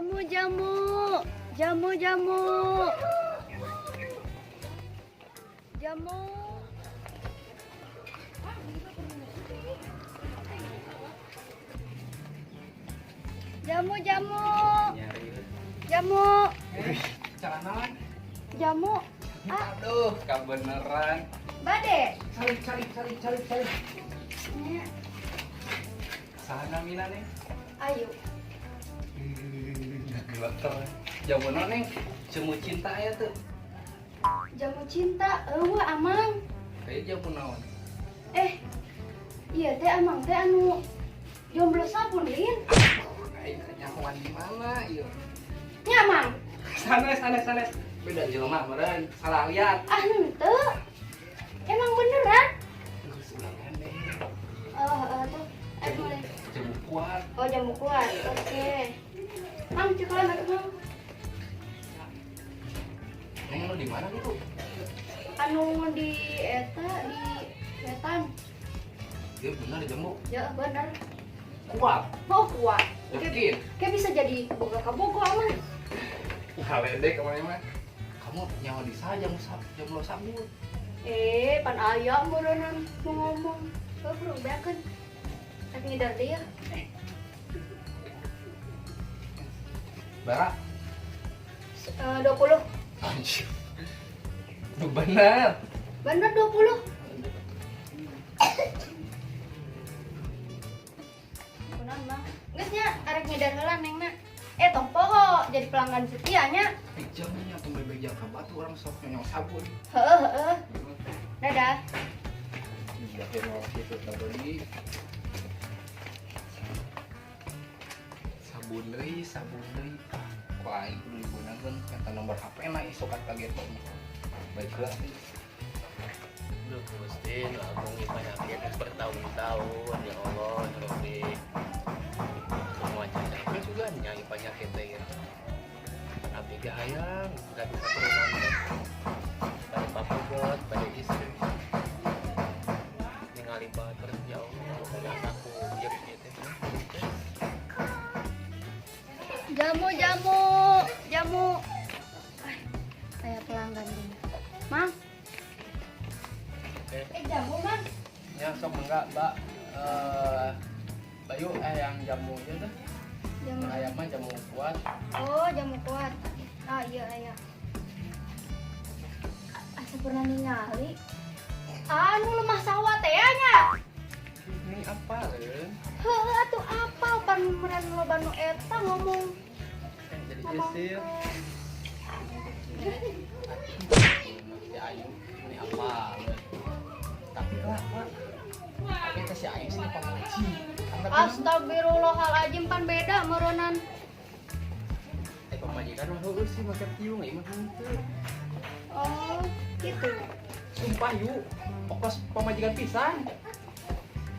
Jamu, jamu, jamu, jamu, jamu. Jamu, jamu, jamu, Jangan. jamu. Aduh, kebeneran. Bade. Cari. Sana mina nih. Ayo. Geloter. Jamu nih, cemu cinta ya tuh. Jamu cinta, amang. Kayak jamu naon. Iya teh amang teh anu jomblo sabun lin. Kayak nyaman di mana, yuk. Nyamang. Sana. Beda jelema meureun, salah lihat. Henteu. Emang beneran? Geus ulangan deh. Tuh. Mulai. Jamu kuat. Oh, jamu kuat. Oke. Mang, cikolan atuh, Mang. Neng lu di mana gitu? Anu di eta di wetan. Iya bener jamu. Ya bener. Kuat. Oh, kuat. Yakin. Kayak bisa jadi boga kabogo aman. Haledek kemana mah. Kamu nyawa di saja jamu sabun. Pan aya meureunnan mau ngomong. Bro, beakeun. Rek ngidar deui ya. Bara? 20. Anjir. Bener. Bener 20. Kunaon, Mang? Geus nya arek ngidar heula neng na. Tong poho jadi pelanggan setianya. Jamnya tuh bebek jangka batu orang sok nyawa sabun. Heeh. Dadah. Udah kenal gitu tadi. Sabun deui. Ku aing kudu digunakeun eta nomor HP na sok kaget tuh. Baiklah. Duh, Gusti, aku penyakit bertahun-tahun ya Allah, ya Rabbi. Semua capek juga nyai penyakit ya. Tapi gahayang, gak bisa turunan. Pada papugot, pada istri. Ningali bater ya Allah, pada anakku ya gitu. Jamu. Kayak pelanggan ini. Mang. Oke. Jamu, Mang. Ya sok enggak, Mbak. Bayu yang jamu aja dah. Jamu. Ayam mah jamu kuat. Oh, jamu kuat. Iya. Asa pernah ningali. Anu lemah sawah teh nya. Ini apa, Ren? Heuh, atuh apal pan meureun loba nu eta ngomong. Jadi Ngomong. isir. Si Ayu ini apa? Tapi lah, tapi si Ayu sini pamaji. Astagfirullahaladzim pan beda meureunnan. Pemajikan mah heueuh sih make piung ieu mah henteu. Oh, gitu. Sumpah yuk, pokos pemajikan pisan.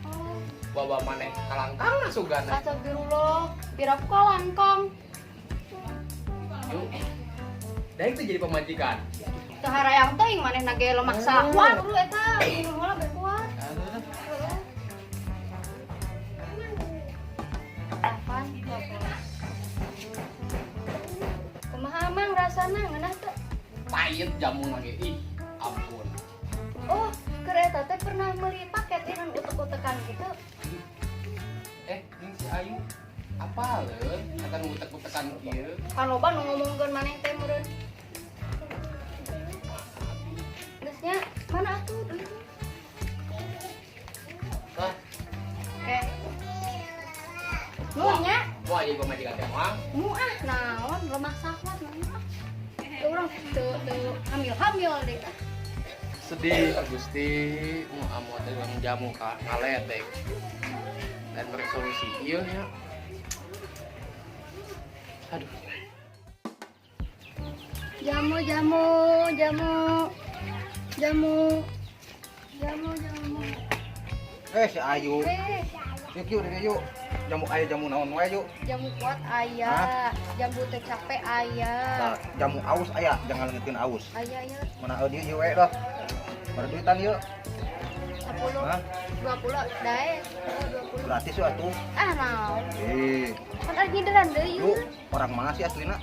Oh, Bawa maneh kalangkang na sugana. astagfirullah. Piraku kalangkang. Yuk. Daek tuh jadi pemajikan. Teu harayang teuing manehna ge lemak sahwa dulu eta. Minum heula bae kuat. Aduh. Apaan? Kumaha mang rasana ngeunah teh? Payet jamu lagi. Ih, ampun. Oh, keur eta teh pernah meuli paket ieu utek-utekan gitu. Ini si Ayu apa leuh? Kata nu utek-utekan ieu. Kan loba nu ngomongkeun maneh teh meureun. Geus nya mana atuh duitnya? Lah, Oke. Nuhnya, wah jadi pemajikan teh mah. naon lemah sahwat naon. Urang teu hamil deh. Sedih Gusti, amu teh jamu ka ngaletek. Dan bersolusi ieu nya. Aduh. Jamu. Si Ayu. Yuk deh yuk. Jamu naon wae yuk. Jamu kuat aya, jamu teh capek aya. Nah, jamu aus aya, jangan ngetin aus. Aya. Mana dieu wae dah. Pada duitan yuk. 10, Hah? 20 dae. 20. Gratis ya atuh. Ah naon. Kan ari ngideran deui. Lu orang mana sih aslina?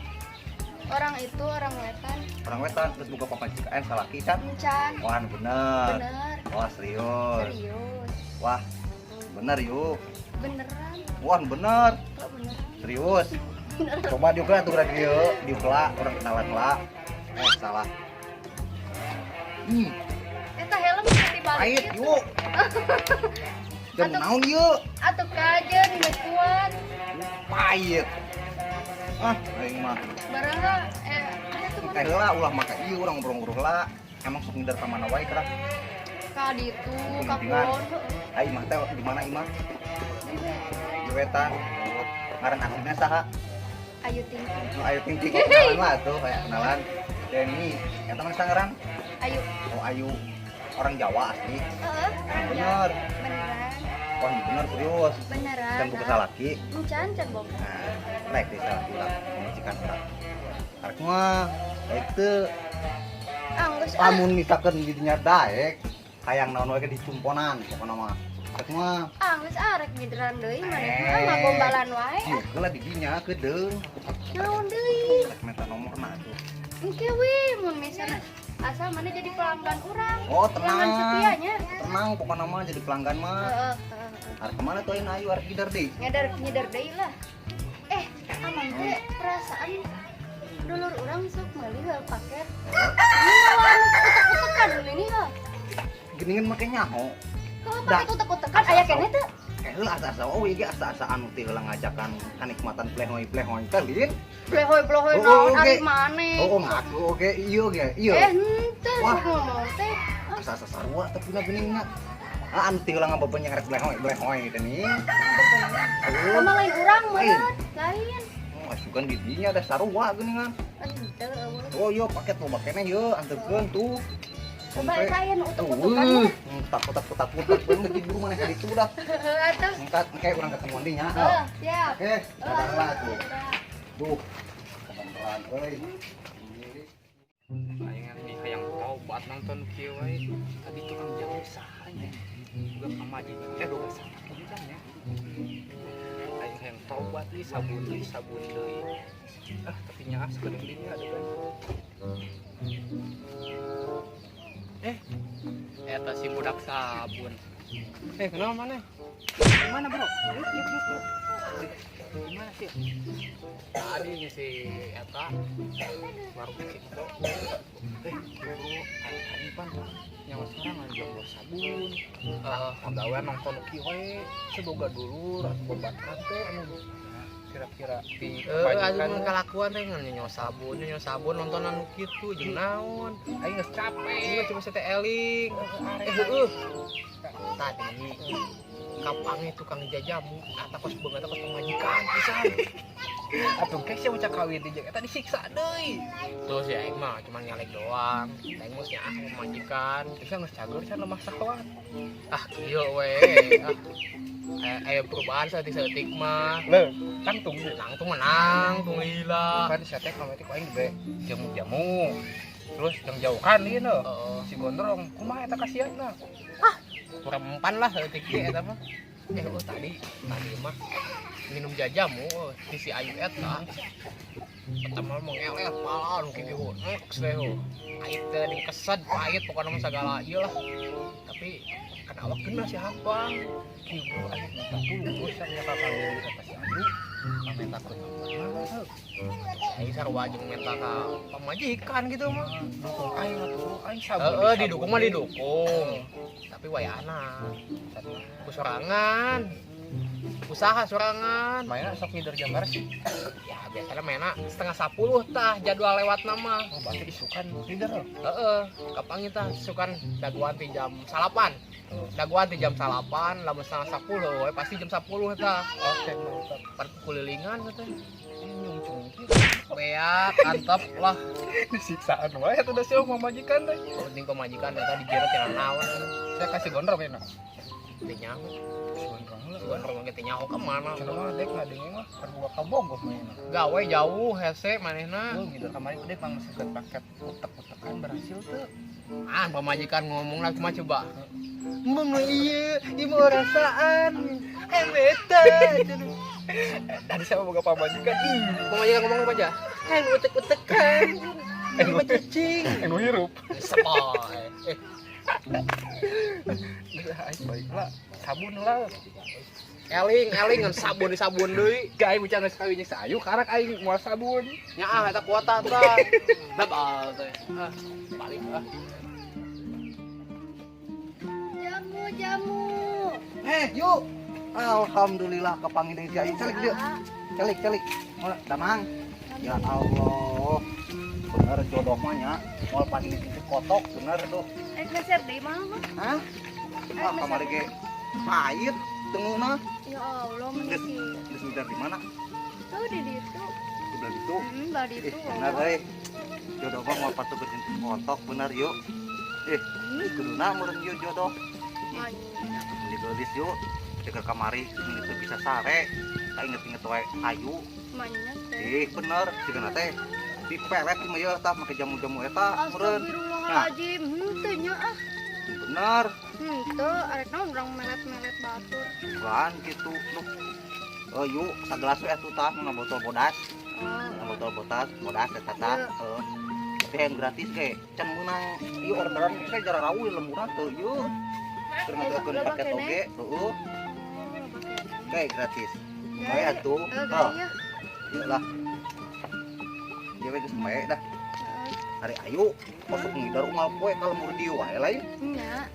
Orang itu orang wetan. Orang wetan terus buka pamajikan salaki kan? Encan. Wah, bener. Bener. Wah, serius. Serius. Wah, bener yuk. Beneran. Wah, bener. Kok beneran? Serius. Coba juga tuh radio diukla orang kenalan lah. Salah. Eta helm dibalik. Pahit yuk. Dan naon yuk. Atuh kajen geus kuat. Pahit. Aing mah. Baraha aya tuh Teh heula ulah maka ieu urang ngobrol-ngobrol lah. Emang sok ngindar ka mana wae kara? ka ditu ka Bimbingan. pohon. Ai mah teh di mana imah? Di wetan. Ngaran aslinya saha? Ayu tinggi. Ayu Ting kok kenalan lah tuh kayak kenalan. Dan ini eta mah sangaran. Ayu. Oh Ayu. Orang Jawa asli. Heeh. Bener. Beneran. Wah, bener serius. Beneran. Dan buka salaki. Encan can bom. Nah, baik deh salaki lah. Majikan urang. Arek mah baik teu. Geus Lamun misalkan di dinya daek, hayang naon wae dicumponan pokona mah. Arek mah geus arek ngideran deui manehna mah gombalan wae. ieu geula di dinya kedeung. Naon deui? Rek minta nomorna tuh. Engke we mun misalnya asal mana jadi pelanggan urang. Oh, Pelanggan tenang. setianya. Tenang pokona mah jadi pelanggan mah. Heeh. Arek kemana tuh ayeuna ayu arek gider deui. Nyedar deui lah. Aman teh perasaan dulur urang sok meuli heuh paket. Ini lawan utek-utekan ini heuh. Geuningan make nyaho. Kalau Da. paket utek-utekan aya keneh teh. Heula asa-asa we ge asa-asa anu teh heula ngajakan kanikmatan plehoi-plehoi teh lin. Blehoy-blehoy Oh, naon oke. ari maneh. Oh, ngaku oke ieu ge ieu. Henteu Wah. sok ngomong teh. Asa-asa sarua tapi na geuningan. Anu teh heula ngabeupeun rek plehoi gitu nih. Sama lain urang mah Lain. lain. Oh, asukan di dinya ada sarua geuningan. Henteu eueuh. Oh, yo paket loba keneh yo anteukeun tuh. Coba saya nu utek-utekan. Tak beung lagi buru maneh ka ditu dah. Atuh. Engkat engke urang ketemuan di nya. Siap. Oke, sabar lah tuh. Duh. Pelan euy. Aing nih hayang tobat nonton kieu wae. Tadi tukang jauh sahanya. Juga pamajikan doa sama kan ya. Aing hayang tobat nih sabun deui. Tapi nya sekedeng dinya ada kan. Eta si budak sabun. Kenapa mana? Mana bro? Yuk. Gimana sih? Tadi nih si Eta baru bikin bro. Bro, tadi pan yang sekarang lagi bawa sabun. Pagawean nonton kieu we, seboga dulur atuh bobat kate anu kira-kira di Aduh kalakuan teh nyonya sabun nontonan nu kitu jeung naon. aing geus capek. Ieu cuma sete eling. Tadi kapangnya tukang jajamu, kata kos beungeut kos pemajikan pisan. Atuh geus sia ucap kawin di jeung eta disiksa deui. Terus ya aing mah cuma nyalek doang. Aing mah nya pemajikan. Bisa geus cager sia lemah sahwat. Kieu we. Aya perubahan saeutik mah. Leuh, kan tunggu. Menang, tong lila. Kan saya teh kometik aing be jamu-jamu. Terus yang jauhan ieu noh. Si gondrong kumaha eta kasihanna? Kurang mempan lah saeutik ge eta mah. Tadi mah minum jajamu di si Ayu eta. Pertama mau ngeler pala nu kieu next deh. Ait teh dikesed pahit pokona mah sagala ieu lah. Tapi kan awak kena si Hampang. Kieu bro aing minta tulus nya ka panggil ka si Ayu. Pamenta ka Aing sarua jeung minta ka pamajikan gitu mah. dukung aing atuh aing sabun. Didukung mah didukung. Tapi wayahna kusorangan. Usaha sorangan. Mainna sok ngider jam bares. Ya biasanya mainnya 9:30 tah jadwal lewat nama. Oh, berarti isukan ngider. Kapan kita sukan daguan ti jam 8. Daguan ti jam 8, lamun 9:30 we pasti jam 10 tah. Oke, mantap. Perkulilingan teh. Nyungcung Beak, antep lah. disiksaan wae atuh da sia mamajikan teh. Penting pemajikan eta dijeret cenah naon. Saya kasih gondrong ya, Teu nyaho. gondrong lah. Sugan rumah kita nyaho ke mana? Cenah mah dek ngadenge mah kan gua ka Bogor mainna. Gawe jauh hese manehna. Tuh ngider kamari dek mah masih paket utek-utekan berhasil tuh. Pemajikan ngomong lah cuma coba. Mun iya, ieu rasaan. Beta. Tadi sama boga pamajikan. Pemajikan ngomong apa aja? Utek-utekan. Lima cacing. Anu hirup. Sepoy. Baiklah, sabun lah. Eling ngan sabun di sabun deui. Kayak bocah geus kawinya sayu karak aing moal sabun. Nyaah eta kuota tah. Dabal teh. Balik lah. Jamu. Yuk. Alhamdulillah kepanggil si Aing. Celik yuk. Celik. Damang. Ya Allah. Bener jodoh mah nya. Moal panggil si kotok bener tuh. Geser deui mah. Hah? Kamari ge pahit tenguna. Ya Allah, menyisi. Geus ngejar di mana? Tuh di ditu. Udah gitu. Badi itu. Bener euy. Jodoh mah moal patukeun si kotok bener yuk. Kuduna meureun yuk jodoh. Beli gelis yuk. Ceker kamari itu bisa sare. Tak inget-inget wae ayu. Bener, sigeuna teh dipelet mah ya tah make jamu-jamu eta meureun. Astagfirullahaladzim, teu nya ah. Bener. Teu arek naon urang melet-melet batur. Kan gitu. Yuk, sagelas we atuh tah nu botol bodas. Botol bodas eta tah. Tapi yang gratis ge. Can meunang ieu orderan ge jara rawuh lemburan teu yuk. Keur ngaturkeun paket oge, heuh. Kayak gratis. Bae atuh. Ieu lah. Dia geus bae dah. Hari ayu, masuk ngidar rumah poe kalau mau di wae lain. Nya.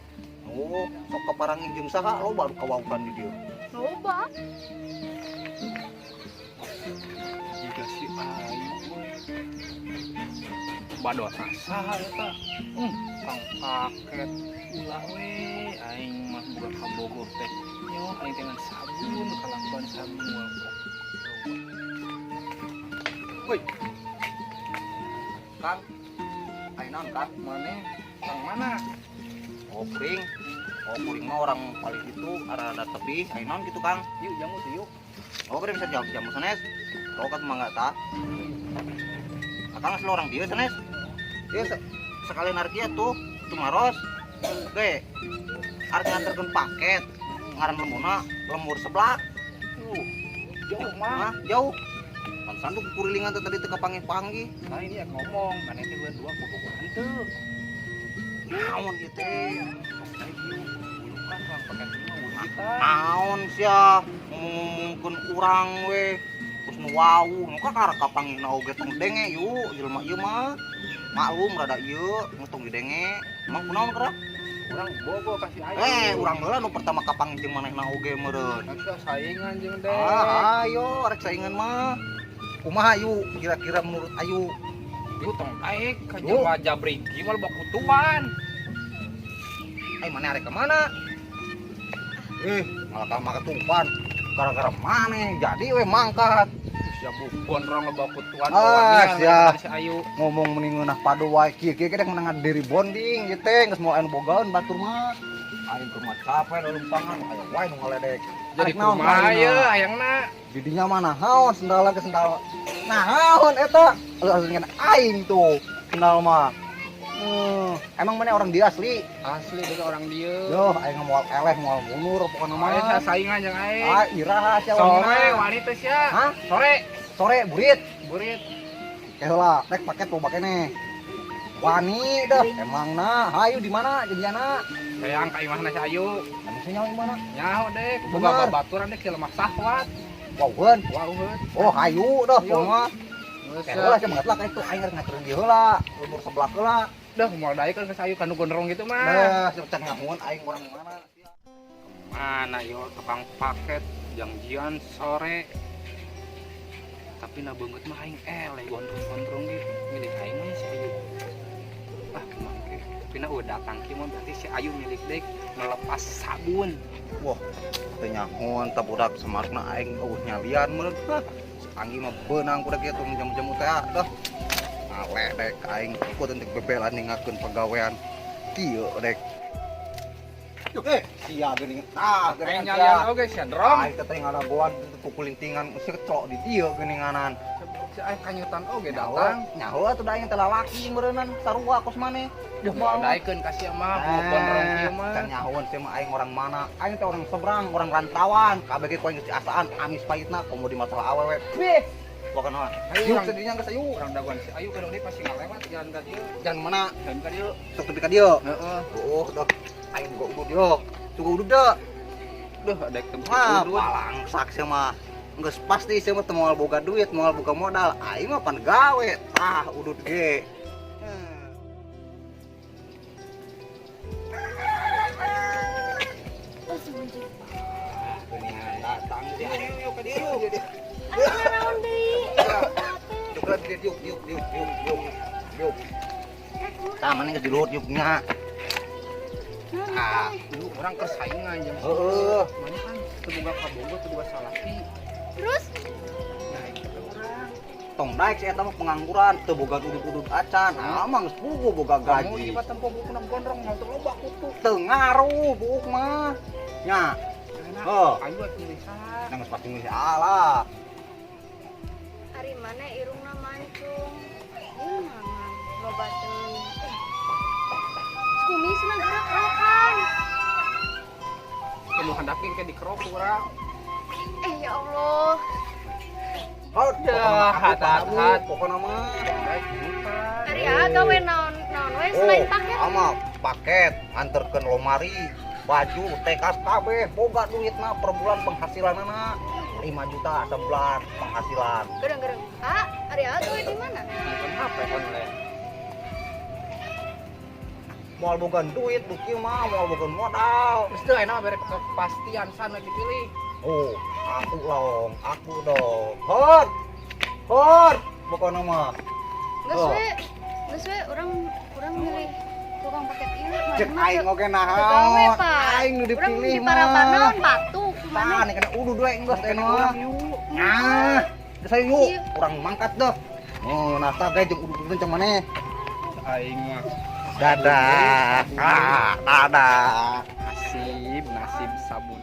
Oh, sok kaparangin jeung saha lo baru kawaukan di dieu. Loba. Jika si ayu badosa saha eta? Kang paket ulah we aing mah bukan kabogoh teh. Nyo aing dengan sabun kalakuan sabun moal. Woi. Kang, ayo naon Kang? Maneh Kang mana? Puring mah orang paling itu ada tebih, ayo naon gitu Kang. Yuk jamu tuh yuk. Oh, beri bisa jawab jamu sanes. Kau kan mah enggak tah. Akang asli orang dia sanes. Dia sekali narik dia tuh maros. Oke. Arek nganterkeun paket. Ngaran lemur seblak. Jauh mah. Jauh. Kan sanduk kurilingan tadi teu kapanggih-panggih. Nah ini ya ngomong, kan itu dua bobogohan tuh. Naon ieu teh? Kan orang pakai lima kita. Naon sia ngomongkeun urang we. Terus nu wau, nu ka karek kapanggihna oge tong denge yuk, jelema ieu mah. Maklum rada ieu, ngetong didenge. Emang kunaon gerak? Orang bobo kasih ayo. Urang heula nu pertama kapanggih jeung manehna oge meureun. Kita saingan jeung deh. Ayo, arek saingan mah. Kumaha ayu? Kira-kira menurut ayu? Yuk tong baik ka jeung wajah brigi mal bakutuan. Mana arek ke mana? Malah ka ketupan. Gara-gara maneh jadi we mangkat. Sia bukon orang bakutuan sia. Si ayu Ngomong mending ngeunah padu wae kieu kadang menang diri bonding gitu teh geus moal anu bogaeun batur mah. Aing keur mah capek leumpang aya wae nu ngaledek. jadi kumaha ye hayangna. Didinya mana naon sendal ke sendal. Naon eta? Aslinya aing tuh sendal mah. Emang mana orang dia asli? Asli dengan orang dia. Yo, aing moal eleh moal munur pokona mah. Aya saingan jeung aing. Iraha sia Sore wanita sia. Hah? Sore burit. Heula. Rek paket tuh bakene. Wani dah emangna. Hayu di mana jadiana? Sayang ka imahna si ayu. Anu nya di mana? Nyaho dek, boga babaturan dek lemah sahwat. Wauheun. Oh, hayu dah Hayu. mah. Heula sia banget lah ka itu aing rek ngaturin dieu heula, umur sebelah heula. Dah moal daek kan ke sayu kanu gondrong gitu mah. Dah, cepet ngamuan aing orang mana. Mana yo tukang paket janjian sore. Tapi na banget mah aing eleh gondrong-gondrong gitu. Milik aing mah si ayu. Mangke. Tapi na udah datang kieu mah berarti si ayu milik dek ngelepas sabun. Wah, teu nyahoan tah budak semarna aing nyalian meureun. Anggi mah beunang kuda kieu tong jamu-jamu teh dah. Ngale dek aing ikut untuk bebelan ningakeun pagawean. Kieu dek. Sia geuning tah Aing nyalian oge sia drong. Aing teh ngaragoan kukulintingan mesti cok di dieu geuninganan. Si aing kanyutan oge Datang, datang. nyaho atuh da aing teh lalaki meureunnan sarua kos maneh. Duh, daekeun ka sia mah, gondrong kieu mah. Can nyahoan teh mah aing orang mana? Aing teh orang seberang, orang rantauan. Kabeh ge poe geus diasaan amis pahitna komo di masalah awewe. Beh, pokona Ayo, ayo urang- sedinya geus ayo. Urang daguan si Ayu kadang dia pasti ngalewat jalan ka dieu. Jangan mana? Jalan ka dieu. Sok tepi ka dieu. Heeh. Oh, dok. Aing go udud dieu. Suga udud da. Duh, daek teu Wah, udud. palangsak sia mah. Geus pasti sia mah teu moal boga duit, moal boga modal. Aing mah pan gawe. Tah udud ge. Oh, sebentar. Geningan datang dia. Ayo, yuk ka dieu. Ayo naon deui? Yuk ka dieu, yuk. Tah mana geus di luhut yuknya. Ah, Dulu orang kesaingan jeung si heeh. mana kan teu boga kabogo, teu boga salaki. Terus Nah, itu teh urang. Tong daek si eta mah pengangguran, teu boga udud-udud acan. Amang geus puguh boga Kamu gaji. iba tempo buku nang gondrong mau teu loba kutu. Teu ngaruh buuk mah. Nya, Enak. Oh. Ayu pilih saha? nang geus pasti milih Allah. hari mana irungna mancung. Ieu mangan loba teuing. Kumisna gerak-gerakan. Penuh handakin ke dikerok urang. Ya Allah. Dah, hat-hat. Pokona mah. Baik bukan. Ari gawe naon we selain paket. Ama paket anterkeun lomari, baju, tekas kabeh, boga duitna per bulan penghasilanna 5 juta sebulan penghasilan. Gereng-gereng. Ah, ari gawe di mana? Nonton HP online. Moal boga duit beuki mah, moal boga modal. Terus teu enak bere kepastian sana dipilih. Oh, aku dong. Hot, pokona mah. Geus Oh. we urang milih tukang paket ieu. Cek aing oge Gawe, naon. Pak. Aing nu Urang dipilih di mah. Parabanaon batu Tah, mana? nih kana udu dua enggeus teh Urang mah. yuk. Nah, geus ayo yuk, Iya. urang mangkat dah. Oh, nasta ge jeung udu kencang maneh. Aing mah Dadah. Dadah. nasib sabun.